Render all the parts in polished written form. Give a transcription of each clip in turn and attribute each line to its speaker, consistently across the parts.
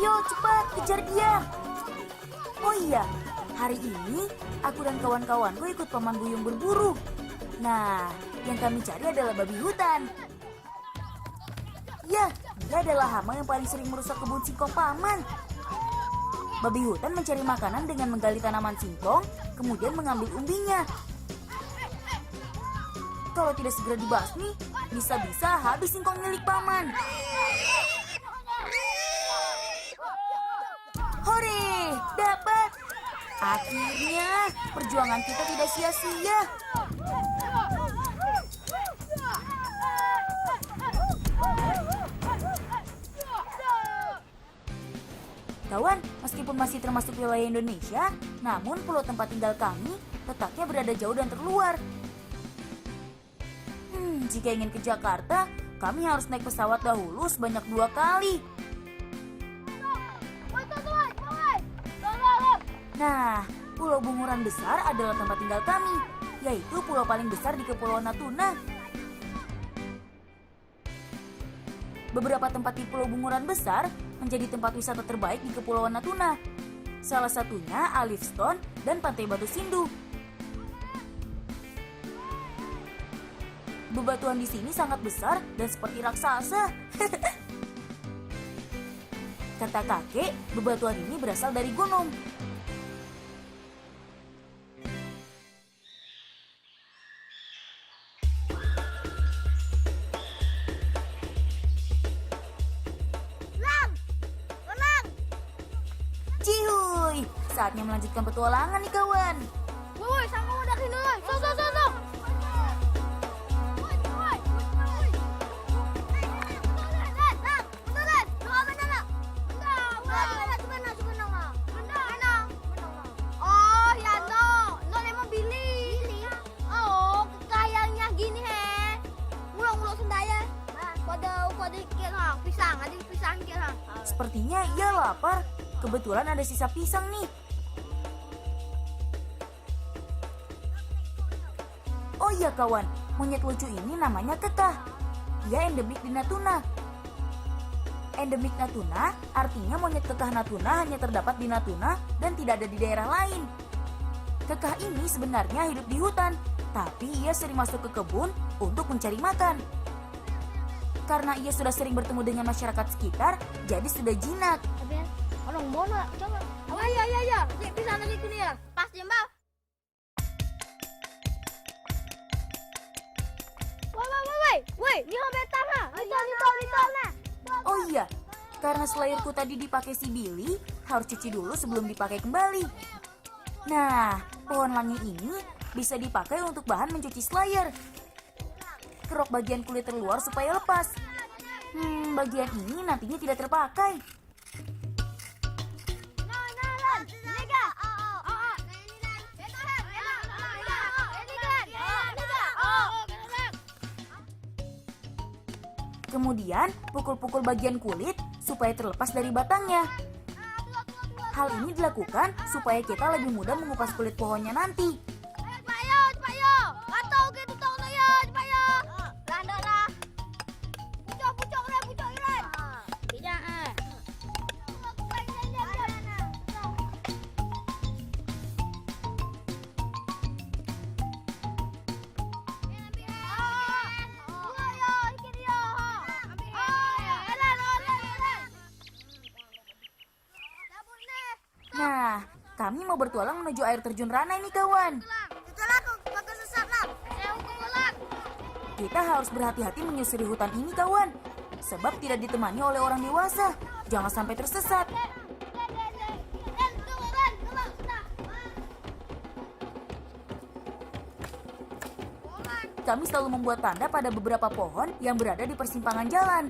Speaker 1: Ayo cepat kejar dia. Oh iya, hari ini aku dan kawan-kawanku ikut Paman Buyung berburu. Nah, yang kami cari adalah babi hutan. Ya, dia adalah hama yang paling sering merusak kebun singkong Paman. Babi hutan mencari makanan dengan menggali tanaman singkong, kemudian mengambil umbinya. Kalau tidak segera dibasmi, bisa-bisa habis singkong milik Paman. Hore, dapat! Akhirnya, perjuangan kita tidak sia-sia. Kawan, meskipun masih termasuk wilayah Indonesia, namun pulau tempat tinggal kami letaknya berada jauh dan terluar. Jika ingin ke Jakarta, kami harus naik pesawat dahulu sebanyak 2 kali. Nah, Pulau Bunguran Besar adalah tempat tinggal kami, yaitu pulau paling besar di Kepulauan Natuna. Beberapa tempat di Pulau Bunguran Besar menjadi tempat wisata terbaik di Kepulauan Natuna. Salah satunya Alif Stone dan Pantai Batu Sindu. Bebatuan di sini sangat besar dan seperti raksasa. Kata kakek, bebatuan ini berasal dari gunung. Cihuy, saatnya melanjutkan petualangan nih kawan.
Speaker 2: Woi, sangka udah kini lah. So.
Speaker 1: Sepertinya ia lapar. Kebetulan ada sisa pisang nih. Oh iya kawan, monyet lucu ini namanya Kekah. Ia endemik di Natuna. Endemik Natuna artinya monyet Kekah Natuna hanya terdapat di Natuna dan tidak ada di daerah lain. Kekah ini sebenarnya hidup di hutan, tapi ia sering masuk ke kebun untuk mencari makan. Karena ia sudah sering bertemu dengan masyarakat sekitar, jadi sudah jinak.
Speaker 2: Orang mana? Coba. Oh iya. Bisa lagi kini ya. Pas jembal. Woi, ni betar ha. Litol nah.
Speaker 1: Oh iya, karena selayarku tadi dipakai si Billy, harus cuci dulu sebelum dipakai kembali. Nah, pohon langi ini bisa dipakai untuk bahan mencuci selayar. Kerok bagian kulit terluar supaya lepas. Bagian ini nantinya tidak terpakai. Kemudian pukul-pukul bagian kulit supaya terlepas dari batangnya. Hal ini dilakukan supaya kita lebih mudah mengupas kulit pohonnya nanti. Nah, kami mau bertualang menuju air terjun Rana ini kawan. Kita harus berhati-hati menyusuri hutan ini kawan, sebab tidak ditemani oleh orang dewasa. Jangan sampai tersesat. Kami selalu membuat tanda pada beberapa pohon yang berada di persimpangan jalan.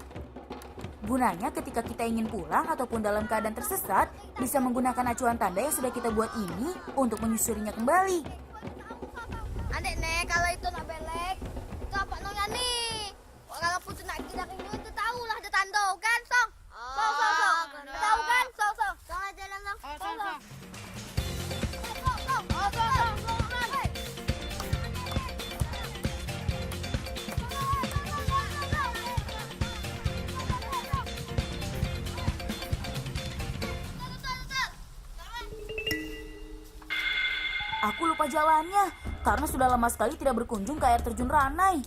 Speaker 1: Gunanya ketika kita ingin pulang ataupun dalam keadaan tersesat, bisa menggunakan acuan tanda yang sudah kita buat ini untuk menyusurinya kembali.
Speaker 2: Adek nek, kalau itu nak belek, itu apa nongnya nih? Kalau pun nak kita itu tahu lah ada tanda kan, song. Tahu kan, song. Jangan jalan song. Song.
Speaker 1: Aku lupa jalannya karena sudah lama sekali tidak berkunjung ke air terjun Ranai.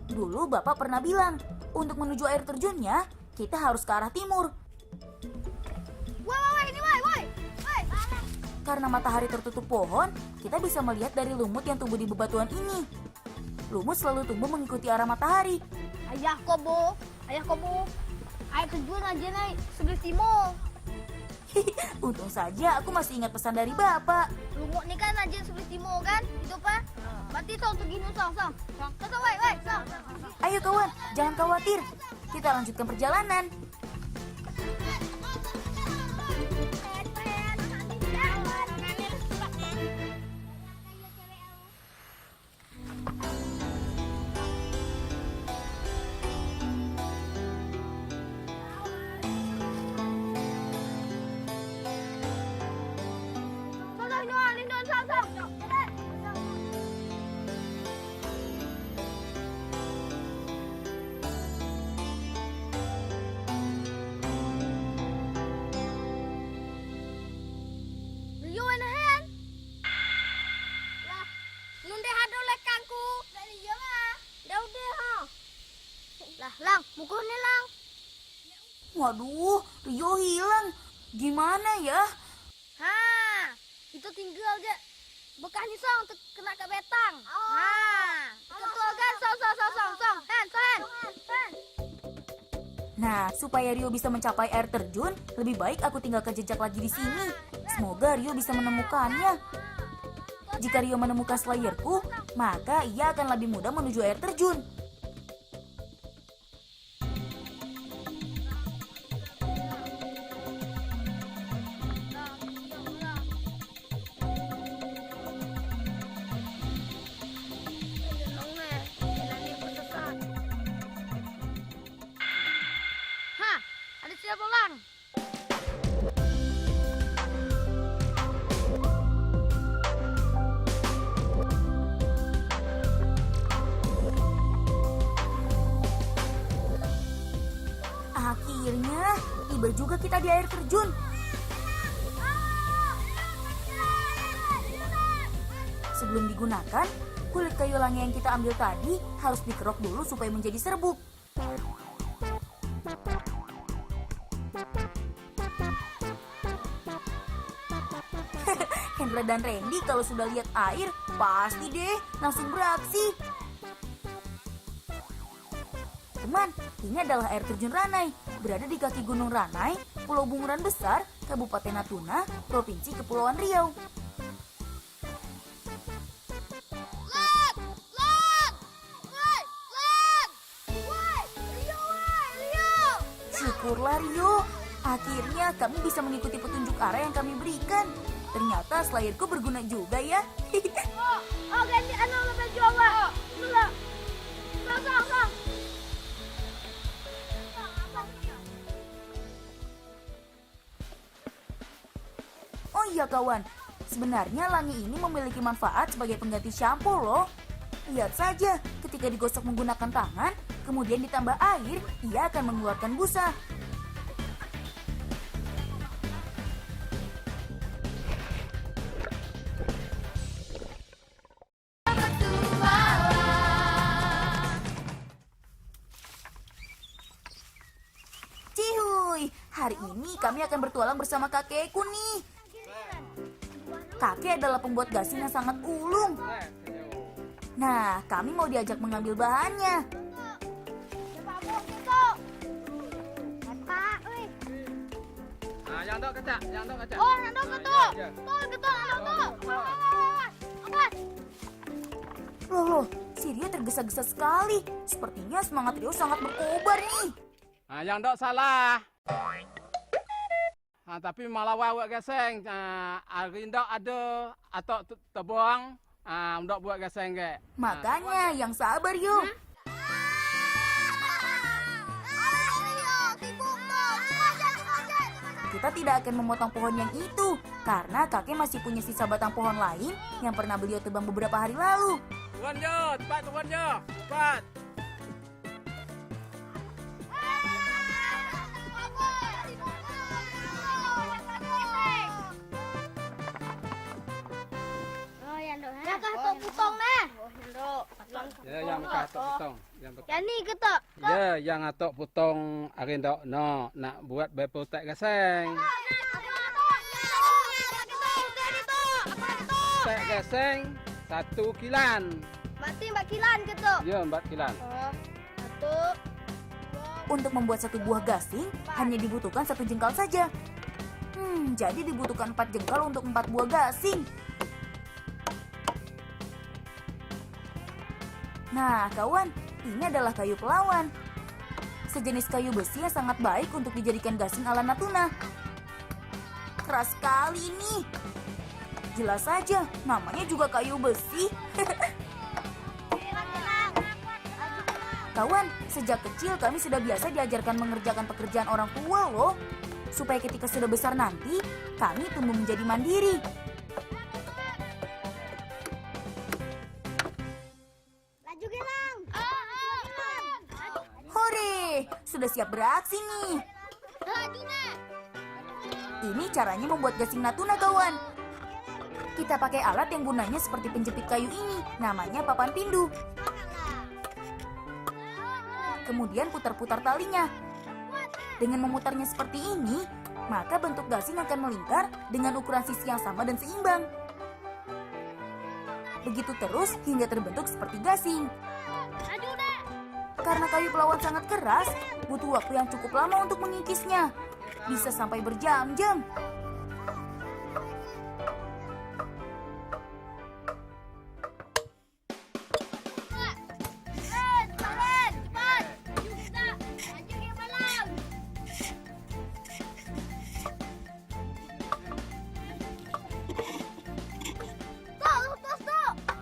Speaker 1: Dulu Bapak pernah bilang, untuk menuju air terjunnya, kita harus ke arah timur.
Speaker 2: Woi, ini woi.
Speaker 1: Karena matahari tertutup pohon, kita bisa melihat dari lumut yang tumbuh di bebatuan ini. Lumut selalu tumbuh mengikuti arah matahari.
Speaker 2: Ayah kobo. Air terjun aja naik sebelah timur.
Speaker 1: Untung saja aku masih ingat pesan dari Bapak.
Speaker 2: Lumut nih kan aja sebelah timur kan? Itu Pak. Berarti song segini song. Song, woi, song.
Speaker 1: Ayo kawan, jangan khawatir. Kita lanjutkan perjalanan.
Speaker 2: Lang, mukulnya Lang.
Speaker 1: Waduh, Rio hilang. Gimana ya?
Speaker 2: Itu tinggal aja. Bekasnya song kena ke betang. Betul kan? Song. Hen.
Speaker 1: Nah, supaya Rio bisa mencapai air terjun, lebih baik aku tinggalkan jejak lagi di sini. Semoga Rio bisa menemukannya. Jika Rio menemukan Slayerku, maka ia akan lebih mudah menuju air terjun.
Speaker 2: Ada siapa Lang?
Speaker 1: Akhirnya, tiba juga kita di air terjun. Sebelum digunakan, kulit kayu langi yang kita ambil tadi harus dikerok dulu supaya menjadi serbuk. Hendra dan Randy kalau sudah lihat air, pasti deh langsung beraksi. Teman, ini adalah air terjun Ranai, berada di kaki Gunung Ranai, Pulau Bunguran Besar, Kabupaten Natuna, Provinsi Kepulauan Riau. Syukurlah Rio, akhirnya kami bisa mengikuti petunjuk arah yang kami berikan. Ternyata Slayerku berguna juga ya.
Speaker 2: Ganti lebih Jawa. Song.
Speaker 1: Oh iya kawan, sebenarnya langi ini memiliki manfaat sebagai pengganti shampoo loh. Lihat saja, ketika digosok menggunakan tangan, kemudian ditambah air, ia akan mengeluarkan busa. Cihuy, hari ini kami akan bertualang bersama kakekku nih. Kakek adalah pembuat gasing yang sangat ulung. Nah, kami mau diajak mengambil bahannya.
Speaker 3: Yang dok kecak.
Speaker 2: Oh, nandok ketuk. Ketuk.
Speaker 1: Loh, si Rio tergesa-gesa sekali. Sepertinya semangat Rio sangat berkobar nih.
Speaker 3: Yang dok salah. Tapi malah awak gasing. Hari dok ada atau tebuang. Dok buat gasing ke.
Speaker 1: Makanya yang sabar Rio. Kita tidak akan memotong pohon yang itu, karena kakek masih punya sisa batang pohon lain yang pernah beliau tebang beberapa hari lalu.
Speaker 3: Tuan Jo, cepat tuan Jo. cepat.
Speaker 2: Yang kata putong nah.
Speaker 3: Ya, yang atok potong.
Speaker 2: Yang ni ketok.
Speaker 3: Ya, yang atok potong hari ndok no nak buat bepotek geseng. Tek geseng 1 kilan.
Speaker 2: Berarti 4 kilan ketok.
Speaker 3: Ya, 4 kilan.
Speaker 2: Satu.
Speaker 1: Untuk membuat satu buah gasing hanya dibutuhkan 1 jengkal saja. Jadi dibutuhkan 4 jengkal untuk 4 buah gasing. Nah, kawan, ini adalah kayu pelawan. Sejenis kayu besi yang sangat baik untuk dijadikan gasing ala Natuna. Keras sekali ini. Jelas saja, namanya juga kayu besi. Kawan, sejak kecil kami sudah biasa diajarkan mengerjakan pekerjaan orang tua loh. Supaya ketika sudah besar nanti, kami tumbuh menjadi mandiri.
Speaker 2: Laju Gilang.
Speaker 1: Hore, sudah siap beraksi nih.
Speaker 2: Laju nah.
Speaker 1: Ini caranya membuat gasing Natuna, kawan. Kita pakai alat yang gunanya seperti penjepit kayu ini, namanya papan pindu. Kemudian putar-putar talinya. Dengan memutarnya seperti ini, maka bentuk gasing akan melingkar dengan ukuran sisi yang sama dan seimbang. Begitu terus hingga terbentuk seperti gasing. Karena kayu pelawan sangat keras, butuh waktu yang cukup lama untuk mengikisnya. Bisa sampai berjam-jam.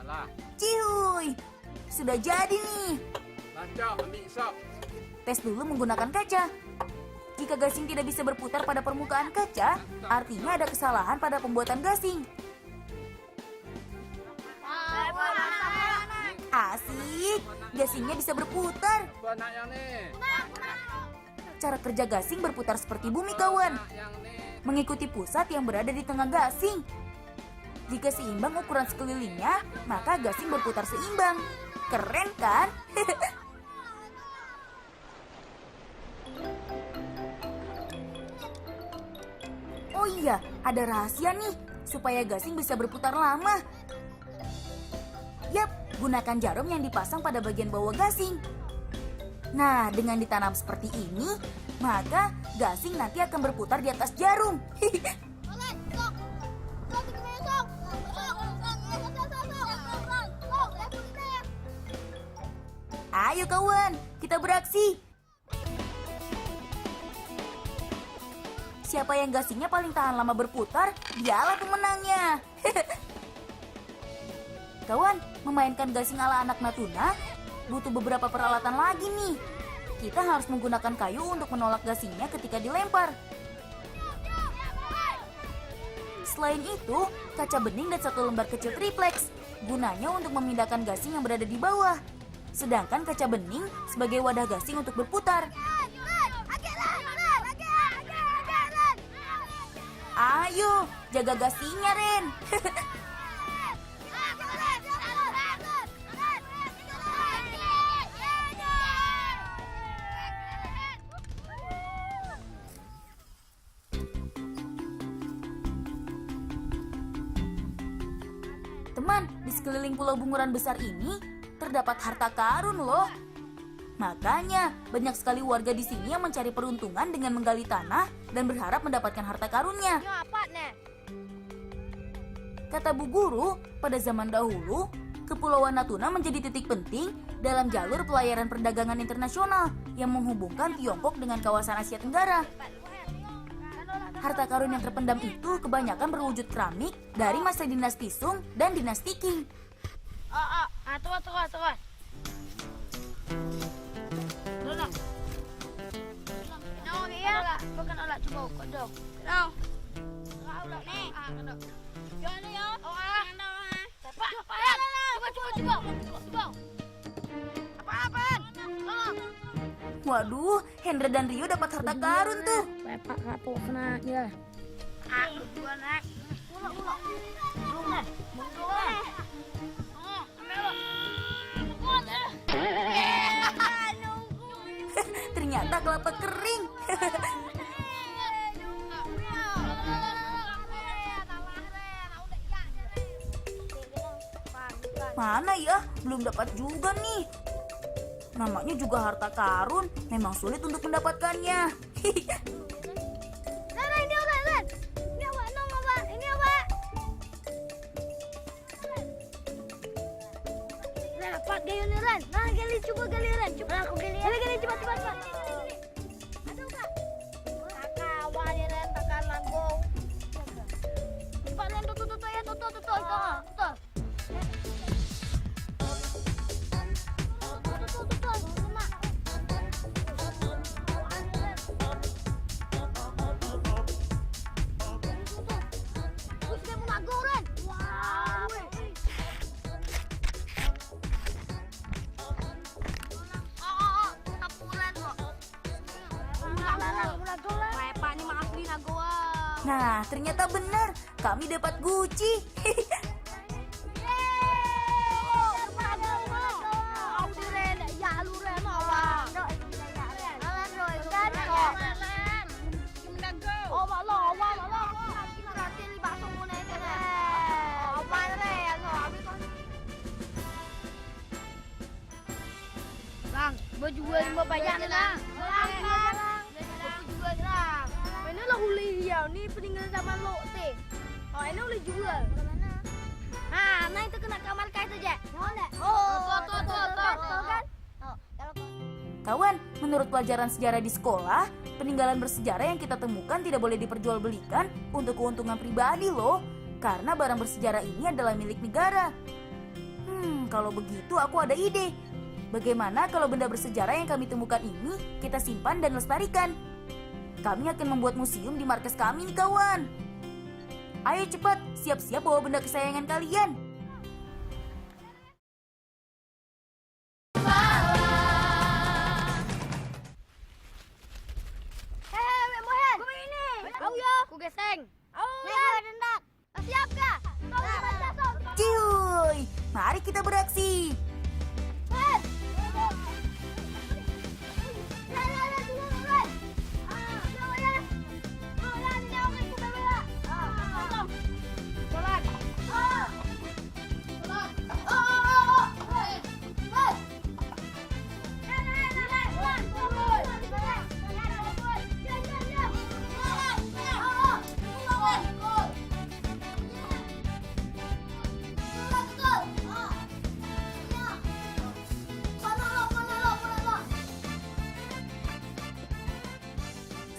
Speaker 3: Alah,
Speaker 1: Cihuy, sudah jadi nih.
Speaker 3: lanjut ambil sok.
Speaker 1: Tes dulu menggunakan kaca. Jika gasing tidak bisa berputar pada permukaan kaca, artinya ada kesalahan pada pembuatan gasing. Asik, gasingnya bisa berputar.
Speaker 3: Apa nak yang ni?
Speaker 1: Cara kerja gasing berputar seperti bumi, kawan.
Speaker 3: Nak yang ni.
Speaker 1: Mengikuti pusat yang berada di tengah gasing. Jika seimbang ukuran sekelilingnya, maka gasing berputar seimbang. Keren kan? Oh iya, ada rahasia nih, supaya gasing bisa berputar lama. Yap, gunakan jarum yang dipasang pada bagian bawah gasing. Nah, dengan ditanam seperti ini, maka gasing nanti akan berputar di atas jarum. Ayo kawan, kita beraksi. Siapa yang gasingnya paling tahan lama berputar, dialah pemenangnya. Kawan, memainkan gasing ala anak Natuna butuh beberapa peralatan lagi nih. Kita harus menggunakan kayu untuk menolak gasingnya ketika dilempar. Selain itu, kaca bening dan 1 lembar kecil triplex gunanya untuk memindahkan gasing yang berada di bawah. Sedangkan kaca bening sebagai wadah gasing untuk berputar. Ayo, jaga gasingnya, Ren. Teman, di sekeliling pulau bunguran besar ini terdapat harta karun loh. Makanya, banyak sekali warga di sini yang mencari peruntungan dengan menggali tanah dan berharap mendapatkan harta karunnya. Kata Bu Guru, pada zaman dahulu, Kepulauan Natuna menjadi titik penting dalam jalur pelayaran perdagangan internasional yang menghubungkan Tiongkok dengan kawasan Asia Tenggara. Harta karun yang terpendam itu kebanyakan berwujud keramik dari masa dinasti Sung dan dinasti Qing.
Speaker 2: Terus. Tolong. No, ya. Bukan olah coba kok dong. No. Olah nih. Kedok. Yo ni yo. Oh ah. Cepat. Coba.
Speaker 1: Waduh, Hendra dan Rio dapat harta karun tuh.
Speaker 2: Pepak kapok senaknya. Aku dua nak. Ulang. Mundur.
Speaker 1: Ternyata kelapa kering. Mana ya? Belum dapat juga nih. Namanya juga harta karun, memang sulit untuk mendapatkannya.
Speaker 2: Ren, ini apa, Ren? Ini apa? Nong apa? Ini apa? Ren, apa gayungnya, Ren? Nah, gali, coba gali, Ren. Coba aku gali. Gali, cepat. Aduh, Kak. Kawan ya, Ren, takkan langgung. Cepat, Ren, tutup ya, tutup.
Speaker 1: Nah, ternyata benar. Kami dapat Gucci.
Speaker 2: Bang, jual lima banyak nih, Bang. Jual, Bang. Ini lah uli dia, ni peninggalan zaman lo teh. Oh, ini uli jual. Nah itu kena kamar kait aja. Boleh. Tuh kan?
Speaker 1: Kawan, menurut pelajaran sejarah di sekolah, peninggalan bersejarah yang kita temukan tidak boleh diperjualbelikan untuk keuntungan pribadi loh. Karena barang bersejarah ini adalah milik negara. Kalau begitu aku ada ide. Bagaimana kalau benda bersejarah yang kami temukan ini kita simpan dan lestarikan? Kami akan membuat museum di markas kami nih kawan. Ayo cepat, siap-siap bawa benda kesayangan kalian.
Speaker 2: Hei, Mohen. Gue ini. Au ya. Ku geseng. Au ya. Dendak. Siap kah?
Speaker 1: Cuy, mari kita beraksi.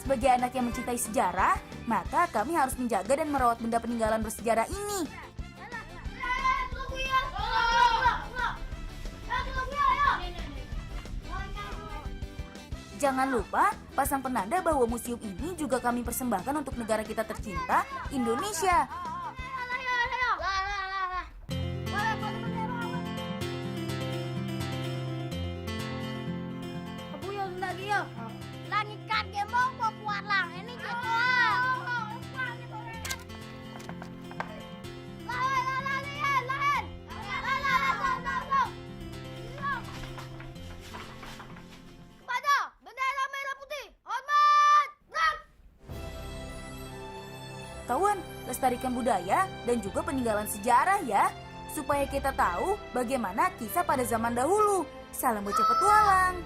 Speaker 1: Sebagai anak yang mencintai sejarah, maka kami harus menjaga dan merawat benda peninggalan bersejarah ini. Jangan lupa pasang penanda bahwa museum ini juga kami persembahkan untuk negara kita tercinta, Indonesia.
Speaker 2: Langit kan gemong kuat lang ini gitu. Pada bendera merah putih. Hormat.
Speaker 1: Kawan, lestarikan budaya dan juga peninggalan sejarah ya, supaya kita tahu bagaimana kisah pada zaman dahulu. Salam bocah petualang.